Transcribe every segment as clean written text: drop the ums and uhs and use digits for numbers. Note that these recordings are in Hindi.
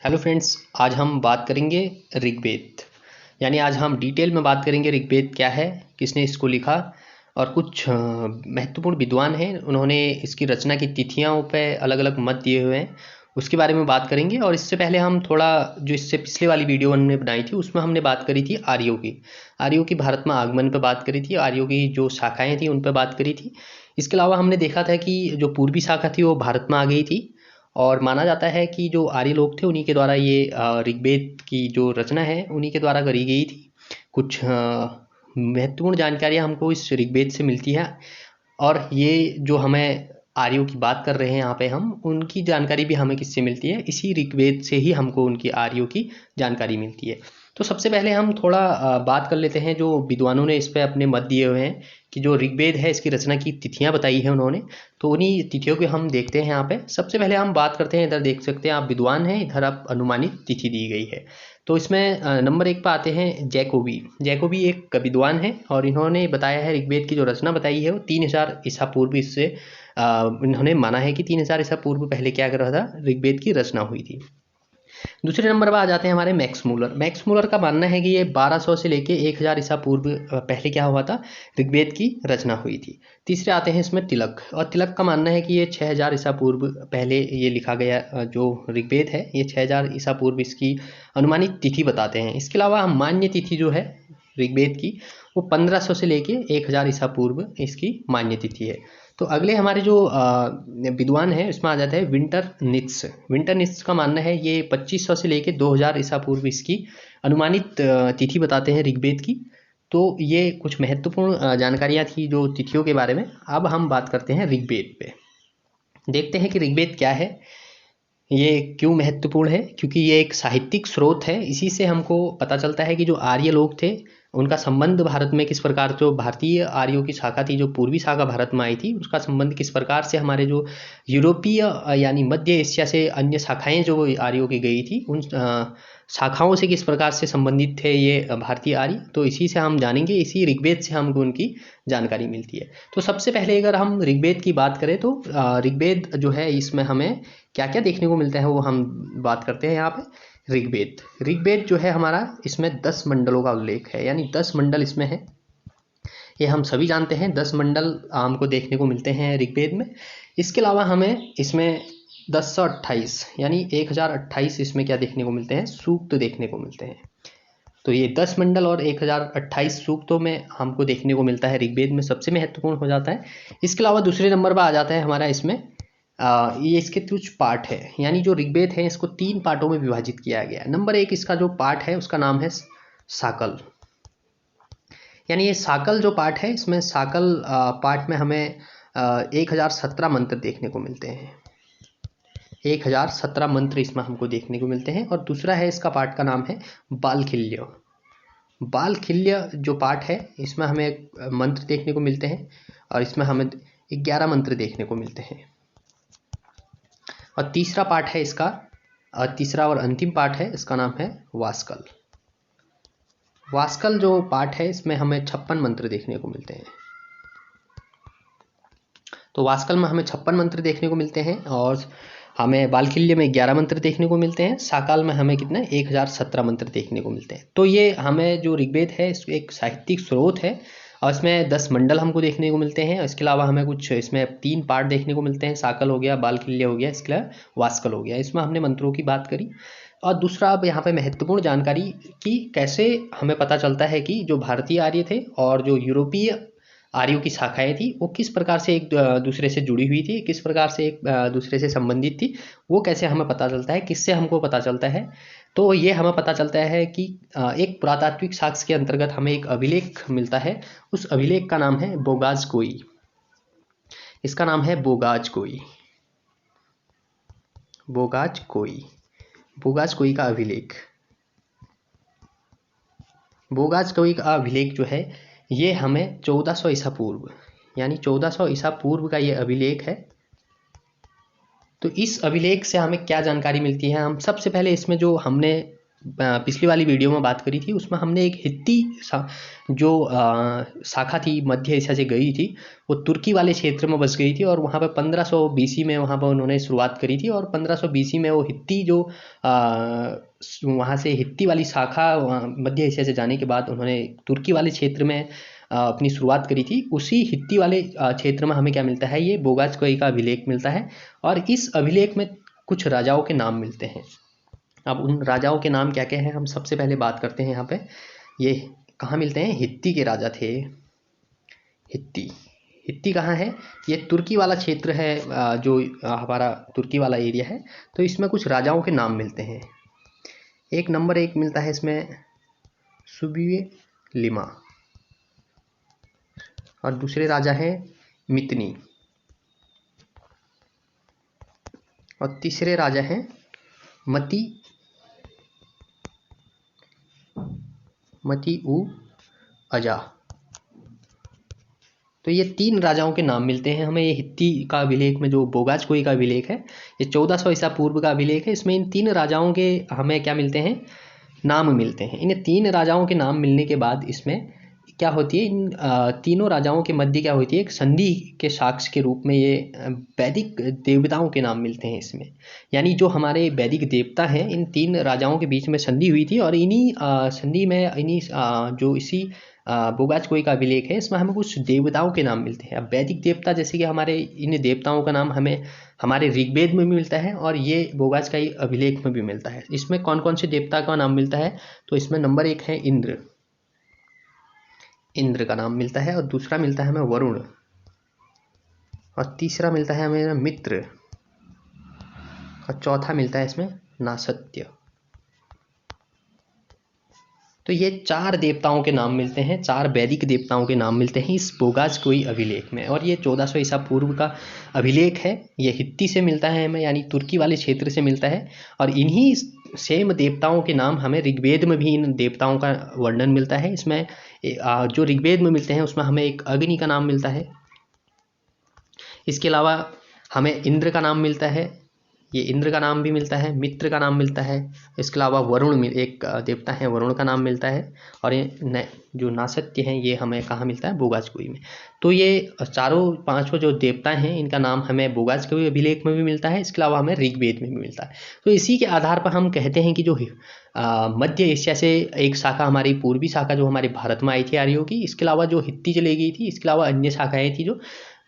हेलो फ्रेंड्स, आज हम बात करेंगे ऋग्वेद। यानी आज हम डिटेल में बात करेंगे ऋग्वेद क्या है, किसने इसको लिखा और कुछ महत्वपूर्ण विद्वान हैं, उन्होंने इसकी रचना की तिथियों पे अलग अलग मत दिए हुए हैं, उसके बारे में बात करेंगे। और इससे पहले हम थोड़ा जो इससे पिछले वाली वीडियो हमने बनाई थी उसमें हमने बात करी थी आर्यों की भारत में आगमन पर बात करी थी, आर्यों की जो शाखाएँ थी उन पर बात करी थी। इसके अलावा हमने देखा था कि जो पूर्वी शाखा थी वो भारत में आ गई थी और माना जाता है कि जो आर्य लोग थे उन्हीं के द्वारा ये ऋग्वेद की जो रचना है उन्हीं के द्वारा करी गई थी। कुछ महत्वपूर्ण जानकारियाँ हमको इस ऋग्वेद से मिलती है और ये जो हमें आर्यों की बात कर रहे हैं यहाँ पे हम उनकी जानकारी भी हमें किससे मिलती है, इसी ऋग्वेद से ही हमको उनकी आर्यों की जानकारी मिलती है। तो सबसे पहले हम थोड़ा बात कर लेते हैं जो विद्वानों ने इस पे अपने मत दिए हुए हैं कि जो ऋग्वेद है इसकी रचना की तिथियां बताई है उन्होंने। तो उन्हीं तिथियों को हम देखते हैं यहाँ पे। सबसे पहले हम बात करते हैं, इधर देख सकते हैं आप विद्वान हैं, इधर आप अनुमानित तिथि दी गई है। तो इसमें नंबर 1 पर आते हैं जैकोबी। जैकोबी एक विद्वान है और इन्होंने बताया है ऋग्वेद की जो रचना बताई है वो 3000 ईसा पूर्व इससे इन्होंने माना है कि 3000 ईसा पूर्व पहले क्या कर रहा था, ऋग्वेद की रचना हुई थी। दूसरे नंबर पर आ जाते हैं हमारे मैक्स मूलर। मैक्स मूलर का मानना है कि ये 1200 से लेके 1000 ईसा पूर्व पहले क्या हुआ था, ऋग्वेद की रचना हुई थी। तीसरे आते हैं इसमें तिलक, और तिलक का मानना है कि ये 6000 ईसा पूर्व पहले ये लिखा गया जो ऋग्वेद है ये 6000 ईसा पूर्व इसकी अनुमानित तिथि बताते हैं। इसके अलावा मान्य तिथि जो है ऋग्वेद की वो 1500 से लेके 1000 ईसा पूर्व इसकी मान्य तिथि है। तो अगले हमारे जो विद्वान है इसमें आ जाता है विंटरनित्ज। विंटरनित्ज का मानना है ये 2500 से लेके 2000 ईसा पूर्व इसकी अनुमानित तिथि बताते हैं ऋग्वेद की। तो ये कुछ महत्वपूर्ण जानकारियाँ थी जो तिथियों के बारे में। अब हम बात करते हैं ऋग्वेद पे, देखते हैं कि ऋग्वेद क्या है, ये क्यों महत्वपूर्ण है। क्योंकि ये एक साहित्यिक स्रोत है, इसी से हमको पता चलता है कि जो आर्य लोग थे उनका संबंध भारत में किस प्रकार, जो भारतीय आर्यों की शाखा थी जो पूर्वी शाखा भारत में आई थी उसका संबंध किस प्रकार से हमारे जो यूरोपीय यानी मध्य एशिया से अन्य शाखाएं जो आर्यों की गई थी उन शाखाओं से किस प्रकार से संबंधित थे ये भारतीय आर्य। तो इसी से हम जानेंगे, इसी ऋग्वेद से हमको उनकी जानकारी मिलती है। तो सबसे पहले अगर हम ऋग्वेद की बात करें तो ऋग्वेद जो है इसमें हमें क्या क्या देखने को मिलता है वो हम बात करते हैं यहाँ पे। ऋग्वेद जो है हमारा इसमें 10 मंडलों का उल्लेख है, यानी 10 मंडल इसमें है। ये हम सभी जानते हैं, 10 मंडल हमको देखने को मिलते हैं ऋग्वेद में। इसके अलावा हमें इसमें 1028 यानी 1028 इसमें क्या देखने को मिलते हैं, सूक्त देखने को मिलते हैं। तो ये 10 मंडल और 1028 सूक्तों में हमको देखने को मिलता है, ऋग्वेद में सबसे महत्वपूर्ण हो जाता है। इसके अलावा दूसरे नंबर पर आ जाता है हमारा इसमें ये इसके कुछ पार्ट है, यानी जो ऋग्वेद है इसको 3 पार्टों में विभाजित किया गया है। नंबर 1 इसका जो पार्ट है उसका नाम है साकल। यानी ये साकल जो पार्ट है, इसमें साकल पार्ट में हमें 1017 मंत्र देखने को मिलते हैं। 1017 मंत्र इसमें हमको देखने को मिलते हैं। और दूसरा है इसका पार्ट का नाम है बालखिल्य। बालखिल्य जो पार्ट है इसमें हमें मंत्र देखने को मिलते हैं और इसमें हमें 11 मंत्र देखने को मिलते हैं। और तीसरा पार्ट है इसका, तीसरा और अंतिम पार्ट है, इसका नाम है वास्कल। वास्कल जो पार्ट है इसमें हमें 56 मंत्र देखने को मिलते हैं। तो वास्कल में हमें 56 मंत्र देखने को मिलते हैं और हमें बालखिल्य में 11 मंत्र देखने को मिलते हैं। साकाल में हमें कितने 1017 मंत्र देखने को मिलते हैं। तो ये हमें जो ऋग्वेद है एक साहित्यिक स्रोत है और इसमें 10 मंडल हमको देखने को मिलते हैं। इसके अलावा हमें कुछ इसमें 3 पार्ट देखने को मिलते हैं, साकल हो गया, बालखिल्य हो गया, इसके अलावा वास्कल हो गया। इसमें हमने मंत्रों की बात करी। और दूसरा अब यहाँ पे महत्वपूर्ण जानकारी कि कैसे हमें पता चलता है कि जो भारतीय आर्य थे और जो यूरोपीय आर्यों की शाखाएं थी वो किस प्रकार से एक दूसरे से जुड़ी हुई थी, किस प्रकार से एक दूसरे से संबंधित थी, वो कैसे हमें पता चलता है, किससे हमको पता चलता है। तो ये हमें पता चलता है कि एक पुरातात्विक साक्ष्य के अंतर्गत हमें एक अभिलेख मिलता है। उस अभिलेख का नाम है बोगाज कोई। इसका नाम है बोगाज कोई। बोगाज कोई, बोगाज कोई का अभिलेख। बोगाज कोई का अभिलेख जो है ये हमें 1400 ईसा पूर्व यानी 1400 ईसा पूर्व का ये अभिलेख है। तो इस अभिलेख से हमें क्या जानकारी मिलती है, हम सबसे पहले इसमें जो हमने पिछली वाली वीडियो में बात करी थी, उसमें हमने एक हित्ती जो शाखा थी मध्य एशिया से गई थी, वो तुर्की वाले क्षेत्र में बस गई थी और वहाँ पर 1500 बीसी में वहाँ पर उन्होंने शुरुआत करी थी। और 1500 बीसी में वो हित्ती जो वहाँ से हित्ती वाली शाखा मध्य एशिया से जाने के बाद उन्होंने तुर्की वाले क्षेत्र में अपनी शुरुआत करी थी। उसी हित्ती वाले क्षेत्र में हमें क्या मिलता है, ये बोगाज-कोई का अभिलेख मिलता है और इस अभिलेख में कुछ राजाओं के नाम मिलते हैं। अब उन राजाओं के नाम क्या क्या हैं, हम सबसे पहले बात करते हैं। यहाँ पे ये कहाँ मिलते हैं, हित्ती के राजा थे। हित्ती कहाँ है, ये तुर्की वाला क्षेत्र है, जो हमारा तुर्की वाला एरिया है। तो इसमें कुछ राजाओं के नाम मिलते हैं। एक नंबर एक मिलता है इसमें सुबीलिमा, और दूसरे राजा हैं मितनी, और तीसरे राजा हैं मती उ अजा। तो ये 3 राजाओं के नाम मिलते हैं हमें ये हित्ती का अभिलेख में, जो बोगाज-कोई का अभिलेख है, ये 1400 ईसा पूर्व का अभिलेख है। इसमें इन 3 राजाओं के हमें क्या मिलते हैं, नाम मिलते हैं। इन 3 राजाओं के नाम मिलने के बाद इसमें क्या होती है, इन तीनों राजाओं के मध्य क्या होती है, एक संधि के साक्ष्य के रूप में ये वैदिक देवताओं के नाम मिलते हैं इसमें। यानी जो हमारे वैदिक देवता हैं, इन 3 राजाओं के बीच में संधि हुई थी और इन्हीं संधि में इन्हीं जो इसी बोगाज-कोई का अभिलेख है, इसमें हमें कुछ देवताओं के नाम मिलते हैं। अब वैदिक देवता जैसे कि हमारे इन देवताओं का नाम हमें हमारे ऋग्वेद में भी मिलता है और ये बोगाज-कोई अभिलेख में भी मिलता है। इसमें कौन कौन से देवता का नाम मिलता है, तो इसमें नंबर 1 है इंद्र का नाम मिलता है, और दूसरा मिलता है हमें वरुण, और तीसरा मिलता है हमें मित्र, और चौथा मिलता है इसमें नासत्य। तो ये 4 देवताओं के नाम मिलते हैं, 4 वैदिक देवताओं के नाम मिलते हैं इस बोगाज-कोई अभिलेख में। और ये 1400 ईसा पूर्व का अभिलेख है। ये हित्ती से मिलता है हमें, यानी तुर्की वाले क्षेत्र से मिलता है। और इन्हीं सेम देवताओं के नाम हमें ऋग्वेद में भी इन देवताओं का वर्णन मिलता है। इसमें जो ऋग्वेद में मिलते हैं उसमें हमें एक अग्नि का नाम मिलता है। इसके अलावा हमें इंद्र का नाम मिलता है, ये इंद्र का नाम भी मिलता है, मित्र का नाम मिलता है। इसके अलावा वरुण, एक देवता है, वरुण का नाम मिलता है। और ये जो नासत्य हैं, ये हमें कहाँ मिलता है, बोगाज-कोई में। तो ये चारों पांचों जो देवता हैं, इनका नाम हमें बोगाज-कोई अभिलेख में भी मिलता है। इसके अलावा हमें ऋग्वेद में भी मिलता है। तो इसी के आधार पर हम कहते हैं कि जो मध्य एशिया से एक शाखा, हमारी पूर्वी शाखा जो हमारे भारत में आई थी आर्यों की, इसके अलावा जो हित्ती चली गई थी, इसके अलावा अन्य शाखाएँ थी जो,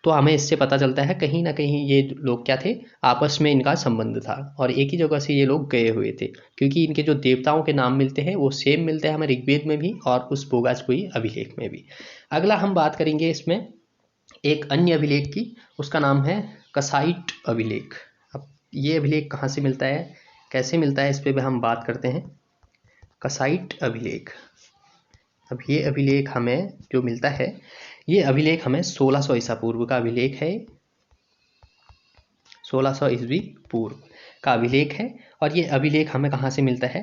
तो हमें इससे पता चलता है कहीं ना कहीं ये लोग क्या थे, आपस में इनका संबंध था और एक ही जगह से ये लोग गए हुए थे, क्योंकि इनके जो देवताओं के नाम मिलते हैं वो सेम मिलते हैं हमें ऋग्वेद में भी और उस बोगाज-कोई अभिलेख में भी। अगला हम बात करेंगे इसमें एक अन्य अभिलेख की, उसका नाम है कसाइट अभिलेख। अब ये अभिलेख कहाँ से मिलता है, कैसे मिलता है, इस पर भी हम बात करते हैं। कसाइट अभिलेख, अब ये अभिलेख हमें जो मिलता है, ये अभिलेख हमें 1600 ईसा पूर्व का अभिलेख है। 1600 ईस्वी पूर्व का अभिलेख है। और ये अभिलेख हमें कहाँ से मिलता है,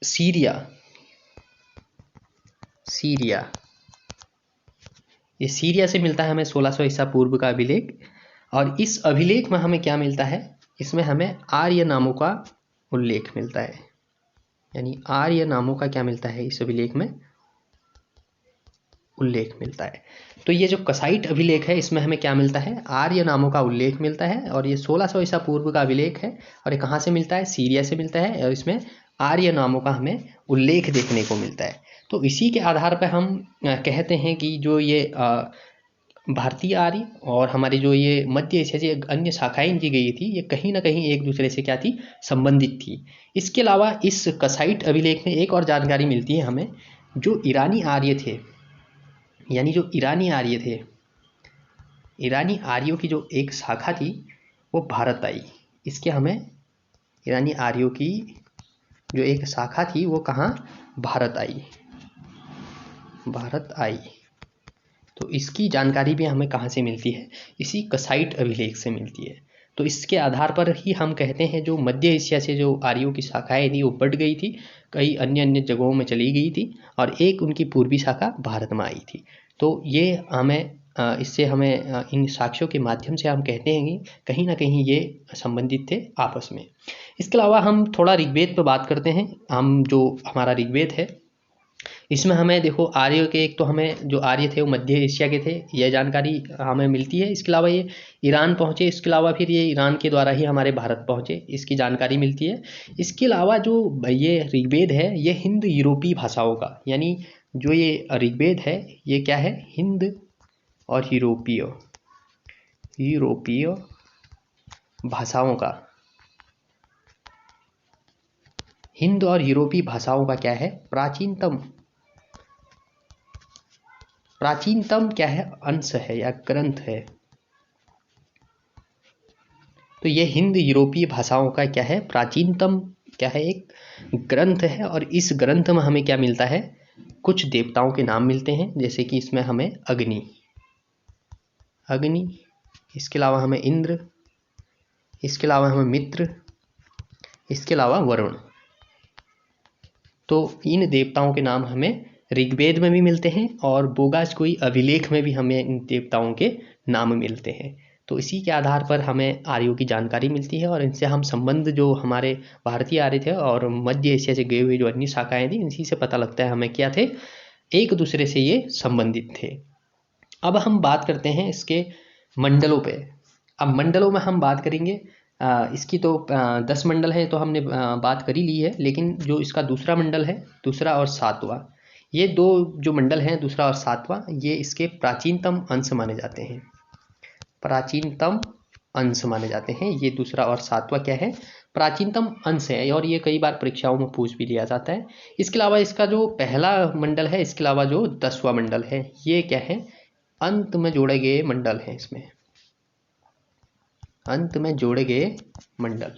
सीरिया, ये सीरिया से मिलता है हमें 1600 ईसा पूर्व का अभिलेख। और इस अभिलेख में हमें क्या मिलता है, इसमें हमें आर्य नामों का उल्लेख मिलता है। यानी आर्य नामों का क्या मिलता है, इस अभिलेख में उल्लेख मिलता है। तो ये जो कसाइट अभिलेख है, इसमें हमें क्या मिलता है, आर्य नामों का उल्लेख मिलता है। और ये 1600 ईसा पूर्व का अभिलेख है और ये कहाँ से मिलता है, सीरिया से मिलता है। और इसमें आर्य नामों का हमें उल्लेख देखने को मिलता है। तो इसी के आधार पर हम कहते हैं कि जो ये भारतीय आर्य और हमारी जो ये मध्य एशिया से अन्य शाखाएं इनकी गई थी, ये कहीं ना कहीं एक दूसरे से क्या थी, संबंधित थी। इसके अलावा इस कसाइट अभिलेख में एक और जानकारी मिलती है हमें, जो ईरानी आर्य थे, यानी जो ईरानी आर्य थे, ईरानी आर्यों की जो एक शाखा थी वो भारत आई। इसके हमें ईरानी आर्यों की जो एक शाखा थी वो कहाँ, भारत आई। तो इसकी जानकारी भी हमें कहाँ से मिलती है, इसी कसाइट अभिलेख से मिलती है। तो इसके आधार पर ही हम कहते हैं जो मध्य एशिया से जो आर्यों की शाखाएं थी वो बढ़ गई थी, कई अन्य अन्य जगहों में चली गई थी और एक उनकी पूर्वी शाखा भारत में आई थी। तो ये हमें इससे हमें इन साक्ष्यों के माध्यम से हम कहते हैं कि कहीं ना कहीं ये संबंधित थे आपस में। इसके अलावा हम थोड़ा ऋग्वेद पर बात करते हैं। हम जो हमारा ऋग्वेद है इसमें हमें देखो आर्य के, एक तो हमें जो आर्य थे वो मध्य एशिया के थे, यह जानकारी हमें मिलती है। इसके अलावा ये ईरान पहुँचे, इसके अलावा फिर ये ईरान के द्वारा ही हमारे भारत पहुँचे, इसकी जानकारी मिलती है। इसके अलावा जो ये ऋग्वेद है ये हिंद यूरोपीय भाषाओं का, यानी जो ये ऋग्वेद है ये क्या है, हिंद और यूरोपीय भाषाओं का, हिंद और यूरोपीय भाषाओं का क्या है, प्राचीनतम क्या है, अंश है या ग्रंथ है। तो ये हिंद यूरोपीय भाषाओं का क्या है, प्राचीनतम क्या है, एक ग्रंथ है। और इस ग्रंथ में हमें क्या मिलता है, कुछ देवताओं के नाम मिलते हैं, जैसे कि इसमें हमें अग्नि, इसके अलावा हमें इंद्र, इसके अलावा हमें मित्र, इसके अलावा वरुण। तो इन देवताओं के नाम हमें ऋग्वेद में भी मिलते हैं और बोगास कोई अभिलेख में भी हमें इन देवताओं के नाम मिलते हैं। तो इसी के आधार पर हमें आर्यों की जानकारी मिलती है और इनसे हम संबंध, जो हमारे भारतीय आर्य थे और मध्य एशिया से गए हुए जो अन्य शाखाएं थी, इसी से पता लगता है हमें क्या थे, एक दूसरे से ये संबंधित थे। अब हम बात करते हैं इसके मंडलों पे। अब मंडलों में हम बात करेंगे, इसकी तो 10 मंडल है तो हमने बात कर ही ली है, लेकिन जो इसका दूसरा मंडल है, दूसरा और सातवां, ये दो जो मंडल हैं, दूसरा और सातवां, ये इसके प्राचीनतम अंश माने जाते हैं, ये दूसरा और सातवां क्या है, प्राचीनतम अंश है। और ये कई बार परीक्षाओं में पूछ भी लिया जाता है। इसके अलावा इसका जो पहला मंडल है, इसके अलावा जो 10वां मंडल है, ये क्या है, अंत में जोड़े गए मंडल हैं। इसमें अंत में जोड़े गए मंडल।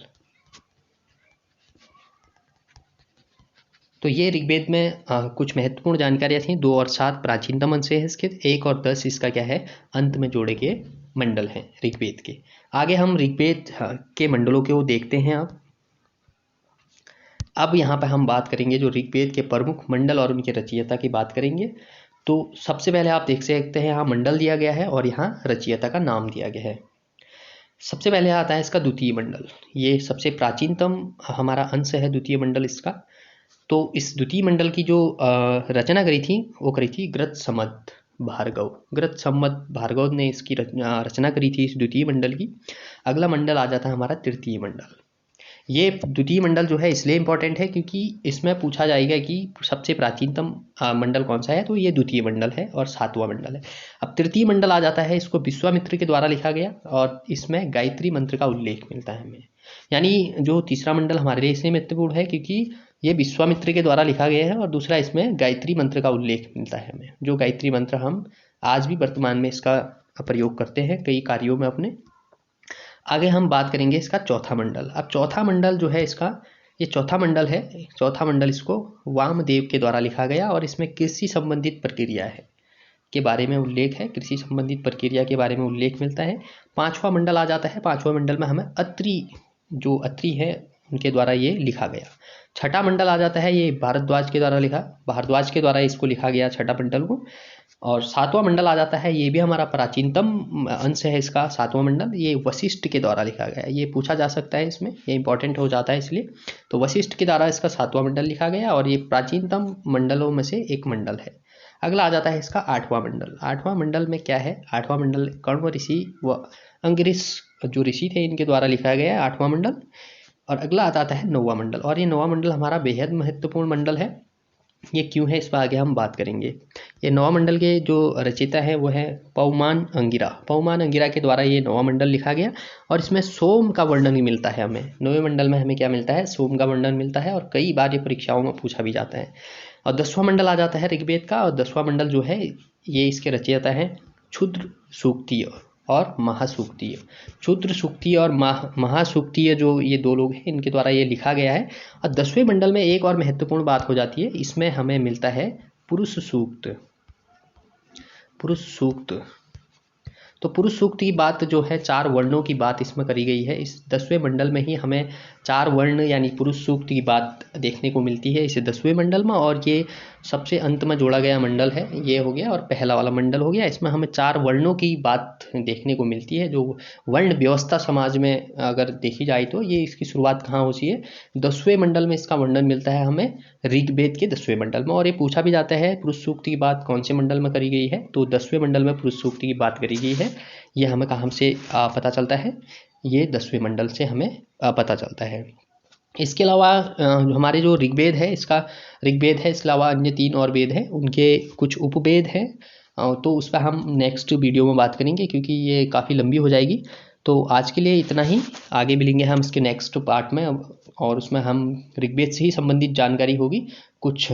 तो ये ऋग्वेद में कुछ महत्वपूर्ण जानकारियां थी। 2 और 7 प्राचीनतम अंश है इसके, 1 और 10 इसका क्या है, अंत में जोड़े गए मंडल हैं ऋग्वेद के। आगे हम ऋग्वेद के मंडलों को देखते हैं। अब यहाँ पे हम बात करेंगे जो ऋग्वेद के प्रमुख मंडल और उनके रचयिता की बात करेंगे। तो सबसे पहले आप देख सकते हैं यहाँ मंडल दिया गया है और यहाँ रचयिता का नाम दिया गया है। सबसे पहले आता है इसका द्वितीय मंडल, ये सबसे प्राचीनतम हमारा अंश है द्वितीय मंडल इसका। तो इस द्वितीय मंडल की जो रचना करी थी वो करी थी ग्रत्समद भार्गव ने इसकी रचना करी थी इस द्वितीय मंडल की। अगला मंडल आ जाता है हमारा तृतीय मंडल। ये द्वितीय मंडल जो है इसलिए इम्पोर्टेंट है क्योंकि इसमें पूछा जाएगा कि सबसे प्राचीनतम मंडल कौन सा है, तो ये द्वितीय मंडल है और 7वां मंडल है। अब तृतीय मंडल आ जाता है, इसको विश्वामित्र के द्वारा लिखा गया और इसमें गायत्री मंत्र का उल्लेख मिलता है हमें। यानी जो तीसरा मंडल हमारे लिए इसलिए महत्वपूर्ण है क्योंकि ये विश्वामित्र के द्वारा लिखा गया है और दूसरा इसमें गायत्री मंत्र का उल्लेख मिलता है हमें, जो गायत्री मंत्र हम आज भी वर्तमान में इसका प्रयोग करते हैं कई कार्यों में अपने। आगे हम बात करेंगे इसका चौथा मंडल। अब चौथा मंडल जो है इसका, ये चौथा मंडल है, चौथा मंडल इसको वामदेव के द्वारा लिखा गया और इसमें कृषि संबंधित प्रक्रिया है के बारे में उल्लेख है, कृषि संबंधित प्रक्रिया के बारे में उल्लेख मिलता है। 5वां मंडल आ जाता है, 5वां मंडल में हमें जो अत्रि है उनके द्वारा ये लिखा गया। 6ठा मंडल आ जाता है, ये भारद्वाज के द्वारा इसको लिखा गया 6ठा मंडल को। और 7वां मंडल आ जाता है, ये भी हमारा प्राचीनतम अंश है इसका 7वां मंडल, ये वशिष्ठ के द्वारा लिखा गया है। ये पूछा जा सकता है इसमें, ये इंपॉर्टेंट हो जाता है इसलिए। तो वशिष्ठ के द्वारा इसका 7वां मंडल लिखा गया और ये प्राचीनतम मंडलों में से एक मंडल है। अगला आ जाता है इसका 8वां मंडल। 8वां मंडल में क्या है, 8वां मंडल कण्व ऋषि व अंगिरिस जो ऋषि थे इनके द्वारा लिखा गया है 8वां मंडल। और अगला आ जाता है 9वां मंडल, और ये 9वां मंडल हमारा बेहद महत्वपूर्ण मंडल है। ये क्यों है, इस पर आगे हम बात करेंगे। ये 9वां मंडल के जो रचयिता है वो है पौमान अंगिरा के द्वारा ये 9वां मंडल लिखा गया और इसमें सोम का वर्णन भी मिलता है हमें। 9वें मंडल में हमें क्या मिलता है, सोम का वर्णन मिलता है और कई बार ये परीक्षाओं में पूछा भी जाता है। और 10वां मंडल आ जाता है ऋग्वेद का, और 10वां मंडल जो है ये इसके रचयिता है क्षुद्र सूक्तीय और महासूक्तीय। क्षुद्र सूक्तीय और महासूक्तीय जो ये 2 लोग हैं इनके द्वारा ये लिखा गया है। और 10वें मंडल में एक और महत्वपूर्ण बात हो जाती है, इसमें हमें मिलता है पुरुष सूक्त। तो पुरुष सूक्त की बात जो है 4 वर्णों की बात इसमें करी गई है। इस 10वें मंडल में ही हमें 4 वर्ण यानी पुरुष सूक्त की बात देखने को मिलती है इस 10वें मंडल में। और ये सबसे अंत में जोड़ा गया मंडल है, ये हो गया, और पहला वाला मंडल हो गया। इसमें हमें 4 वर्णों की बात देखने को मिलती है। जो वर्ण व्यवस्था समाज में अगर देखी जाए तो ये इसकी शुरुआत कहाँ होती है, 10वें मंडल में इसका वर्णन मिलता है हमें, ऋग्वेद के 10वें मंडल में। और ये पूछा भी जाता है पुरुष सूक्त की बात कौन से मंडल में करी गई है, तो 10वें मंडल में पुरुष सूक्त की बात करी गई है। ये हमें कहाँ से पता चलता है, ये 10वें मंडल से हमें पता चलता है। इसके अलावा हमारे जो ऋग्वेद है, इसके अलावा अन्य 3 और वेद हैं, उनके कुछ उपवेद हैं। तो उस पर हम नेक्स्ट वीडियो में बात करेंगे, क्योंकि ये काफ़ी लंबी हो जाएगी। तो आज के लिए इतना ही, आगे मिलेंगे हम इसके नेक्स्ट पार्ट में, और उसमें हम ऋग्वेद से ही संबंधित जानकारी होगी। कुछ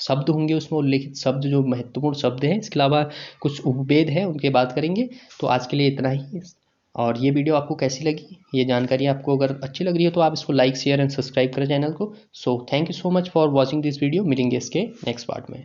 शब्द होंगे उसमें उल्लेखित शब्द, जो महत्वपूर्ण शब्द हैं। इसके अलावा कुछ उपवेद हैं, उनके बात करेंगे। तो आज के लिए इतना ही। और ये वीडियो आपको कैसी लगी, ये जानकारी आपको अगर अच्छी लग रही है तो आप इसको लाइक, शेयर एंड सब्सक्राइब करें चैनल को। So thank you so much for watching this video. मिलेंगे इसके नेक्स्ट पार्ट में।